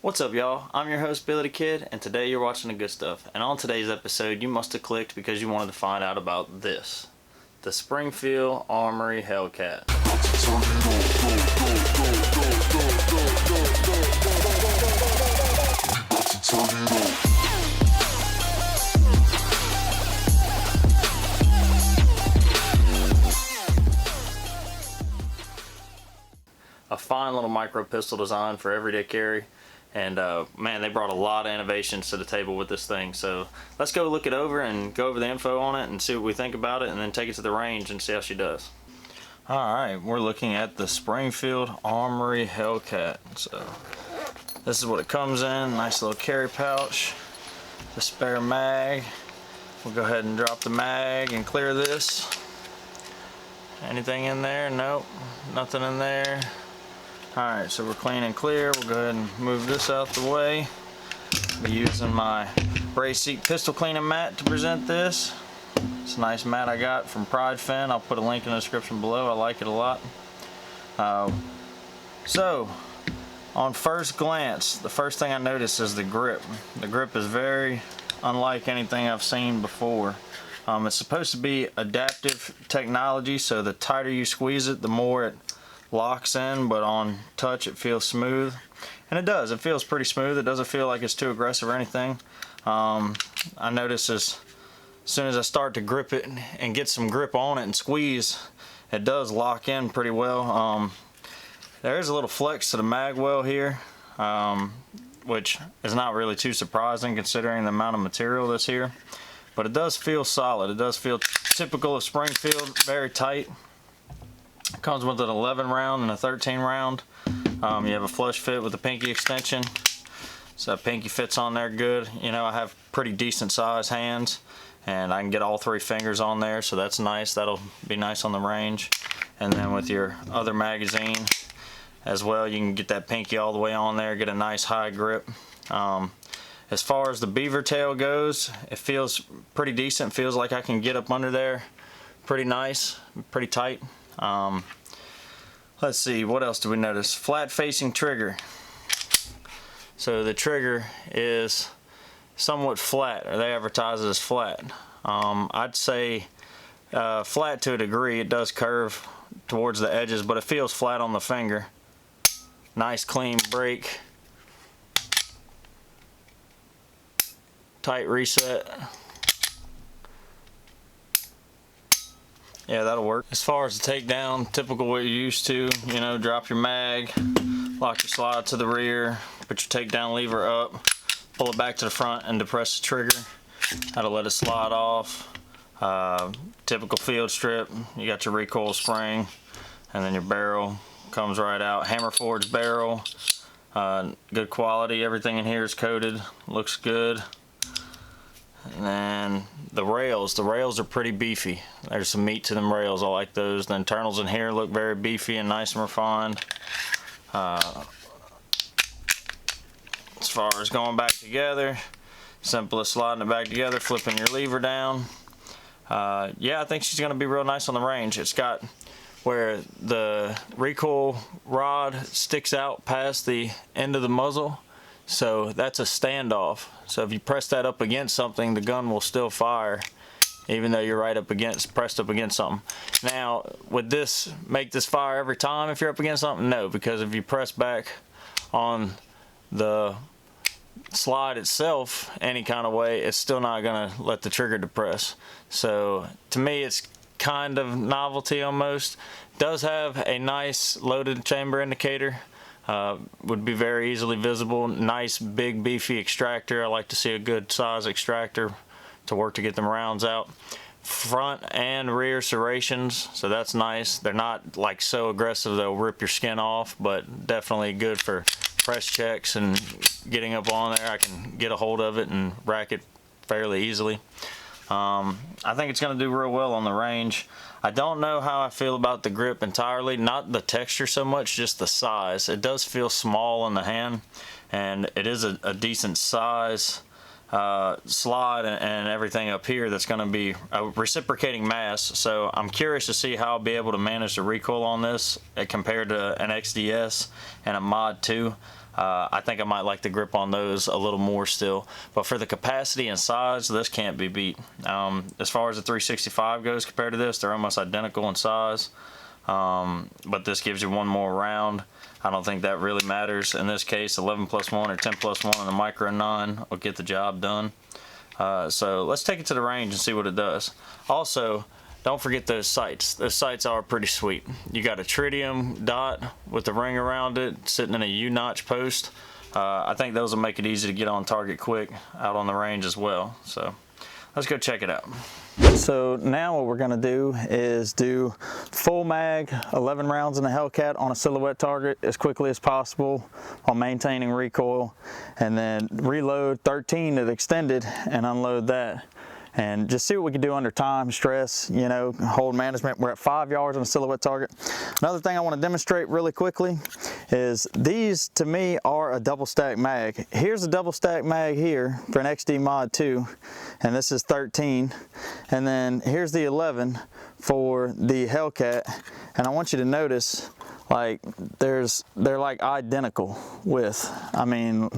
What's up, y'all? I'm your host, BillytheKid, and today you're watching the good stuff. And on today's episode, you must have clicked because you wanted to find out about this. The Springfield Armory Hellcat. A fine little micro pistol design for everyday carry. And man, they brought a lot of innovations to the table with this thing. So let's go look it over and go over the info on it and see what we think about it, and then take it to the range and see how she does. Alright, we're looking at the Springfield Armory Hellcat. So this is what it comes in. Nice little carry pouch. The spare mag. We'll go ahead and drop the mag and clear this. Anything in there? Nope. Nothing in there. Alright, so we're clean and clear. We'll go ahead and move this out the way. I'll be using my brace seat pistol cleaning mat to present this. It's a nice mat I got from Pride Fin. I'll put a link in the description below. I like it a lot. So, on first glance, the first thing I notice is the grip. The grip is very unlike anything I've seen before. It's supposed to be adaptive technology, so the tighter you squeeze it, the more it locks in, but on touch it feels smooth, and it does. It feels pretty smooth. It doesn't feel like it's too aggressive or anything. I notice as soon as I start to grip it and get some grip on it and squeeze, it does lock in pretty well. There is a little flex to the mag well here, which is not really too surprising considering the amount of material that's here, but it does feel solid. It does feel typical of Springfield, very tight. Comes with an 11 round and a 13 round. You have a flush fit with the pinky extension, so that pinky fits on there good. You know, I have pretty decent size hands, and I can get all three fingers on there, so that's nice. That'll be nice on the range. And then with your other magazine as well, you can get that pinky all the way on there, get a nice high grip. As far as the beaver tail goes, it feels pretty decent. Feels like I can get up under there pretty nice, pretty tight. Let's see, what else do we notice? Flat facing trigger. So the trigger is somewhat flat, or they advertise it as flat. I'd say flat to a degree. It does curve towards the edges, but it feels flat on the finger. Nice clean break. Tight reset. Yeah, that'll work. As far as the takedown, typical what you're used to, you know, drop your mag, lock your slide to the rear, put your takedown lever up, pull it back to the front and depress the trigger. That'll let it slide off. Typical field strip, you got your recoil spring, and then your barrel comes right out. Hammer forged barrel, good quality. Everything in here is coated, looks good. And then the rails are pretty beefy. There's some meat to them rails. I like those. The internals in here look very beefy and nice and refined. As far as going back together, simple as sliding it back together, flipping your lever down. Yeah, I think she's going to be real nice on the range. It's got where the recoil rod sticks out past the end of the muzzle. So that's a standoff. So if you press that up against something, the gun will still fire, even though you're pressed up against something. Now, would this make this fire every time if you're up against something? No, because if you press back on the slide itself any kind of way, it's still not gonna let the trigger depress. So to me, it's kind of novelty almost. It does have a nice loaded chamber indicator. Would be very easily visible. Nice big beefy extractor. I like to see a good size extractor to work to get them rounds out. Front and rear serrations, so that's nice. They're not like so aggressive they'll rip your skin off, but definitely good for press checks and getting up on there. I can get a hold of it and rack it fairly easily. I think it's going to do real well on the range. I don't know how I feel about the grip entirely, not the texture so much, just the size. It does feel small in the hand, and it is a decent size slide and everything up here that's going to be a reciprocating mass. So I'm curious to see how I'll be able to manage the recoil on this compared to an XDS and a Mod.2. I think I might like the grip on those a little more still, but for the capacity and size, this can't be beat. As far as the 365 goes compared to this, they're almost identical in size, but this gives you one more round. I don't think that really matters in this case. 11+1 or 10+1 on the Micro 9 will get the job done. So let's take it to the range and see what it does. Also, don't forget those sights. Those sights are pretty sweet. You got a tritium dot with the ring around it sitting in a U-notch post. I think those will make it easy to get on target quick out on the range as well. So let's go check it out. So now what we're gonna do is do full mag, 11 rounds in the Hellcat on a silhouette target as quickly as possible while maintaining recoil, and then reload 13 at extended and unload that. And just see what we can do under time, stress, you know, hold management. We're at 5 yards on a silhouette target. Another thing I want to demonstrate really quickly is these, to me, are a double stack mag. Here's a double stack mag here for an XD Mod.2, and this is 13. And then here's the 11 for the Hellcat. And I want you to notice, like, they're like identical with, I mean,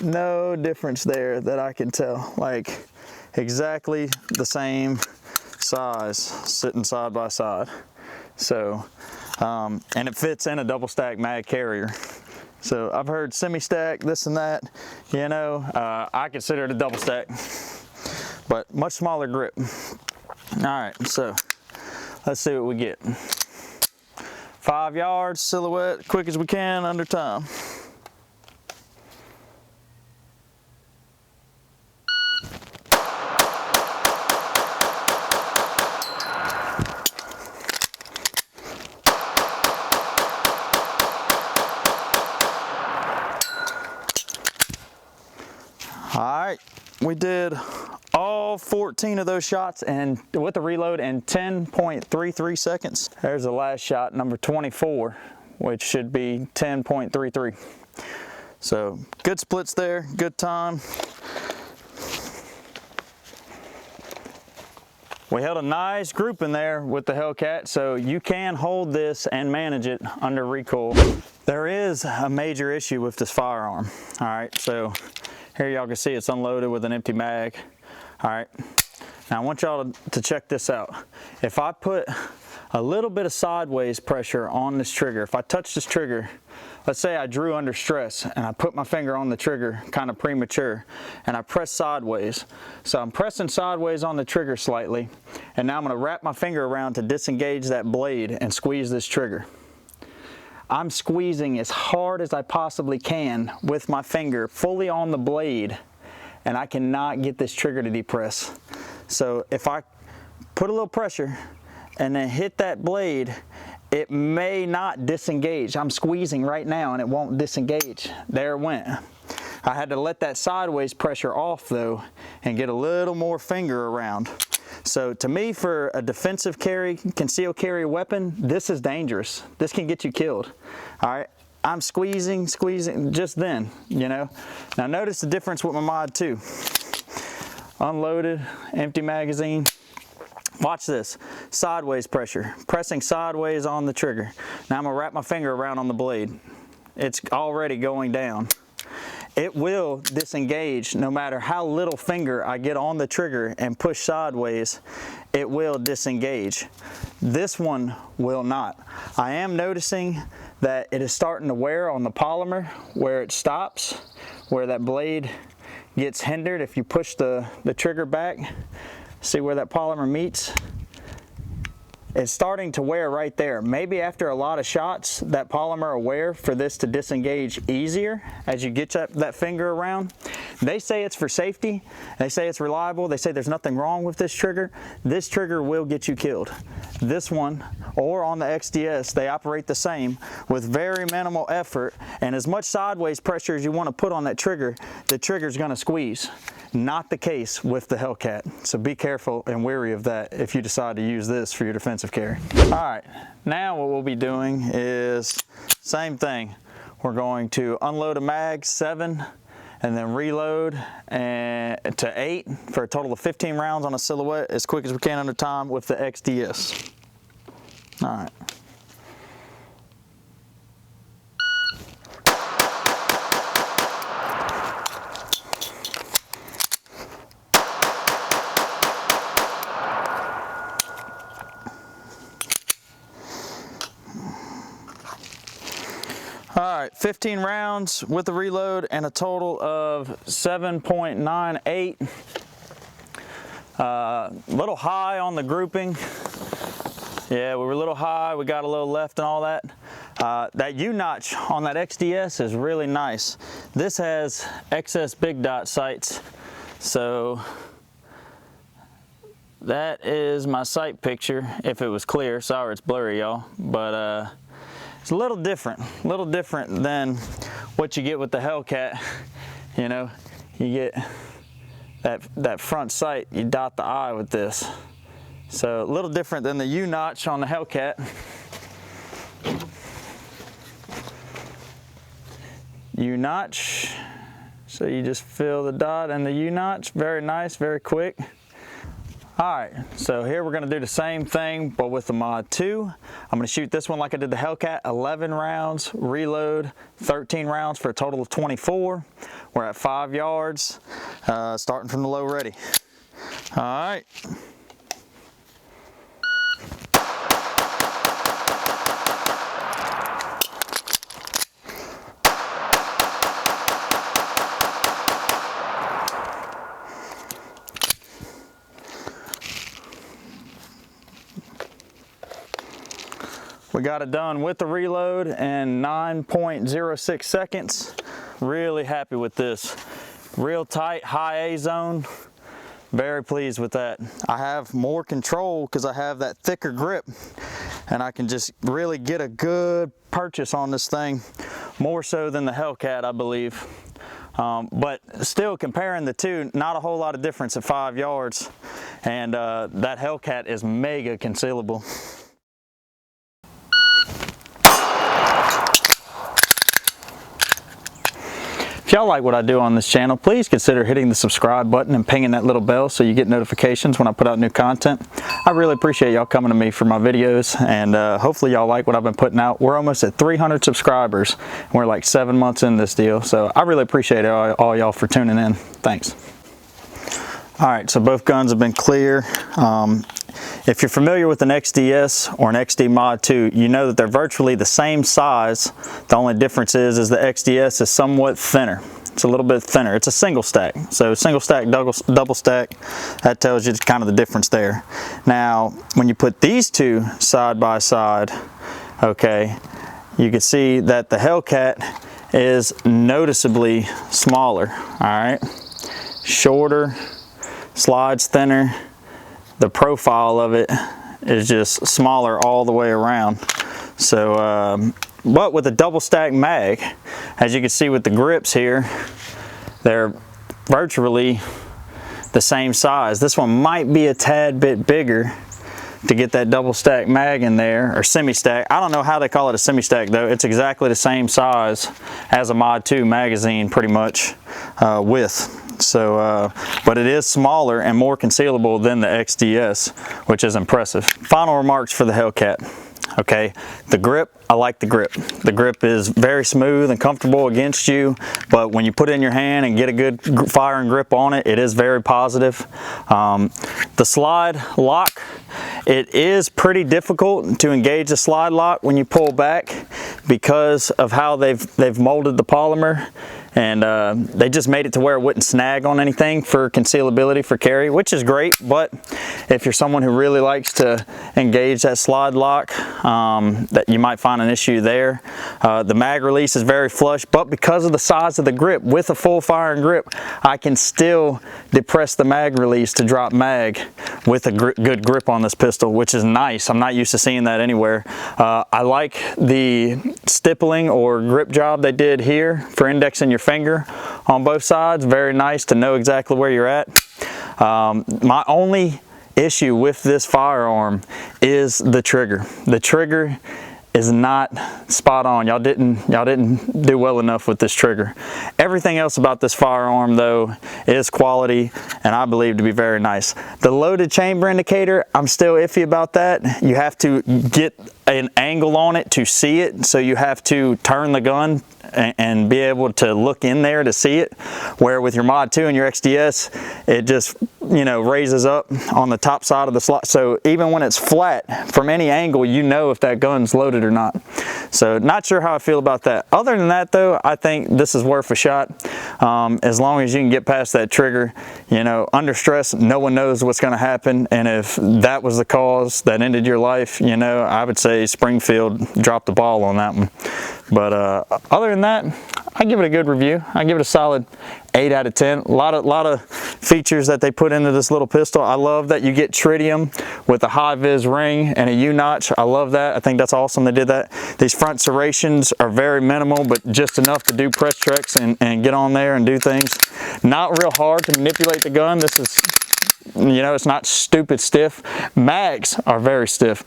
no difference there that I can tell. Like, exactly the same size sitting side by side. So and it fits in a double stack mag carrier. So I've heard semi-stack, this and that, you know, I consider it a double stack, but much smaller grip. All right, so let's see what we get. 5 yards silhouette, quick as we can under time. All right, we did all 14 of those shots and with the reload in 10.33 seconds. There's the last shot, number 24, which should be 10.33. So good splits there, good time. We held a nice group in there with the Hellcat, so you can hold this and manage it under recoil. There is a major issue with this firearm. All right, so here y'all can see it's unloaded with an empty mag. All right, now I want y'all to check this out. If I put a little bit of sideways pressure on this trigger, if I touch this trigger, let's say I drew under stress and I put my finger on the trigger kind of premature and I press sideways. So I'm pressing sideways on the trigger slightly, and now I'm gonna wrap my finger around to disengage that blade and squeeze this trigger. I'm squeezing as hard as I possibly can with my finger fully on the blade, and I cannot get this trigger to depress. So if I put a little pressure and then hit that blade, it may not disengage. I'm squeezing right now and it won't disengage. There it went. I had to let that sideways pressure off though and get a little more finger around. So to me, for a defensive carry, concealed carry weapon, this is dangerous. This can get you killed. All right, I'm squeezing just then, you know. Now notice the difference with my Mod 2. Unloaded, empty magazine. Watch this, sideways pressure, pressing sideways on the trigger. Now I'm gonna wrap my finger around on the blade. It's already going down. It will disengage no matter how little finger I get on the trigger and push sideways, it will disengage. This one will not. I am noticing that it is starting to wear on the polymer where it stops, where that blade gets hindered. If you push the trigger back, see where that polymer meets? It's starting to wear right there. Maybe after a lot of shots, that polymer will wear for this to disengage easier as you get that finger around. They say it's for safety. They say it's reliable. They say there's nothing wrong with this trigger. This trigger will get you killed. This one, or on the XDS, they operate the same with very minimal effort, and as much sideways pressure as you want to put on that trigger, the trigger's gonna squeeze. Not the case with the Hellcat. So be careful and wary of that if you decide to use this for your defensive carry. All right, now what we'll be doing is same thing. We're going to unload a mag, 7, and then reload to 8 for a total of 15 rounds on a silhouette as quick as we can under time with the XDS. All right. 15 rounds with the reload and a total of 7.98. Little high on the grouping. Yeah, we were a little high, we got a little left and all that. That U-notch on that XDS is really nice. This has XS big dot sights, so that is my sight picture if it was clear. Sorry it's blurry, y'all, but it's a little different than what you get with the Hellcat. You know, you get that front sight, you dot the eye with this. So a little different than the U-notch on the Hellcat. U-notch, so you just fill the dot and the U-notch. Very nice, very quick. All right, so here we're gonna do the same thing, but with the Mod 2. I'm gonna shoot this one like I did the Hellcat, 11 rounds, reload, 13 rounds for a total of 24. We're at 5 yards, starting from the low ready. All right. We got it done with the reload in 9.06 seconds. Really happy with this. Real tight, high A zone. Very pleased with that. I have more control because I have that thicker grip and I can just really get a good purchase on this thing, more so than the Hellcat, I believe. But still, comparing the two, not a whole lot of difference at 5 yards. And that Hellcat is mega concealable. If y'all like what I do on this channel, please consider hitting the subscribe button and pinging that little bell so you get notifications when I put out new content. I really appreciate y'all coming to me for my videos, and hopefully y'all like what I've been putting out. We're almost at 300 subscribers, and we're like 7 months in this deal, so I really appreciate all y'all for tuning in. Thanks. All right, so both guns have been clear. If you're familiar with an XDS or an XD Mod 2, you know that they're virtually the same size. The only difference is the XDS is somewhat thinner. It's a little bit thinner. It's a single stack. So single stack, double stack, that tells you kind of the difference there. Now, when you put these two side by side, okay, you can see that the Hellcat is noticeably smaller, all right? Shorter, slides thinner. The profile of it is just smaller all the way around. So, but with a double stack mag, as you can see with the grips here, they're virtually the same size. This one might be a tad bit bigger to get that double stack mag in there, or semi-stack. I don't know how they call it a semi-stack though. It's exactly the same size as a Mod 2 magazine pretty much width. So, but it is smaller and more concealable than the XDS, which is impressive. Final remarks for the Hellcat. Okay, the grip, I like the grip. The grip is very smooth and comfortable against you, but when you put it in your hand and get a good firing grip on it, it is very positive. The slide lock, it is pretty difficult to engage the slide lock when you pull back because of how they've molded the polymer. And they just made it to where it wouldn't snag on anything for concealability for carry, which is great. But if you're someone who really likes to engage that slide lock, that you might find an issue there. The mag release is very flush, but because of the size of the grip, with a full firing grip, I can still depress the mag release to drop mag with a good grip on this pistol, which is nice. I'm not used to seeing that anywhere. I like the stippling or grip job they did here for indexing your finger on both sides. Very nice to know exactly where you're at. My only issue with this firearm is the trigger. The trigger is not spot on. Y'all didn't do well enough with this trigger. Everything else about this firearm though is quality and I believe to be very nice. The loaded chamber indicator, I'm still iffy about that. You have to get an angle on it to see it, so you have to turn the gun and be able to look in there to see it, where with your Mod 2 and your XDS, it just, you know, raises up on the top side of the slot, so even when it's flat, from any angle, you know if that gun's loaded or not. So not sure how I feel about that. Other than that though, I think this is worth a shot. As long as you can get past that trigger, you know, under stress, no one knows what's going to happen, and if that was the cause that ended your life, you know, I would say Springfield dropped the ball on that one. But other than that, I give it a good review. I give it a solid 8 out of 10. A lot of features that they put into this little pistol. I love that you get tritium with a high vis ring and a U-notch. I love that. I think that's awesome they did that. These front serrations are very minimal, but just enough to do press checks and get on there and do things. Not real hard to manipulate the gun. This is, you know, it's not stupid stiff. Mags are very stiff.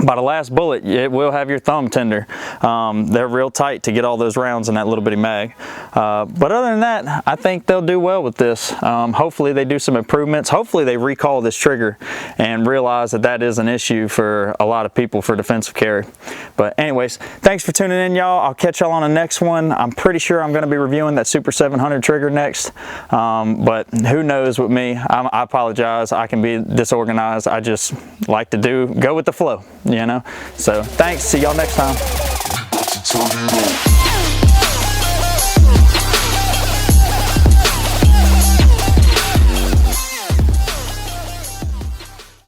By the last bullet, it will have your thumb tender. They're real tight to get all those rounds in that little bitty mag. But other than that, I think they'll do well with this. Hopefully they do some improvements. Hopefully they recall this trigger and realize that that is an issue for a lot of people for defensive carry. But anyways, thanks for tuning in, y'all. I'll catch y'all on the next one. I'm pretty sure I'm going to be reviewing that Super 700 trigger next. But who knows with me. I apologize. I can be disorganized. I just like to go with the flow. You know, so thanks. See y'all next time.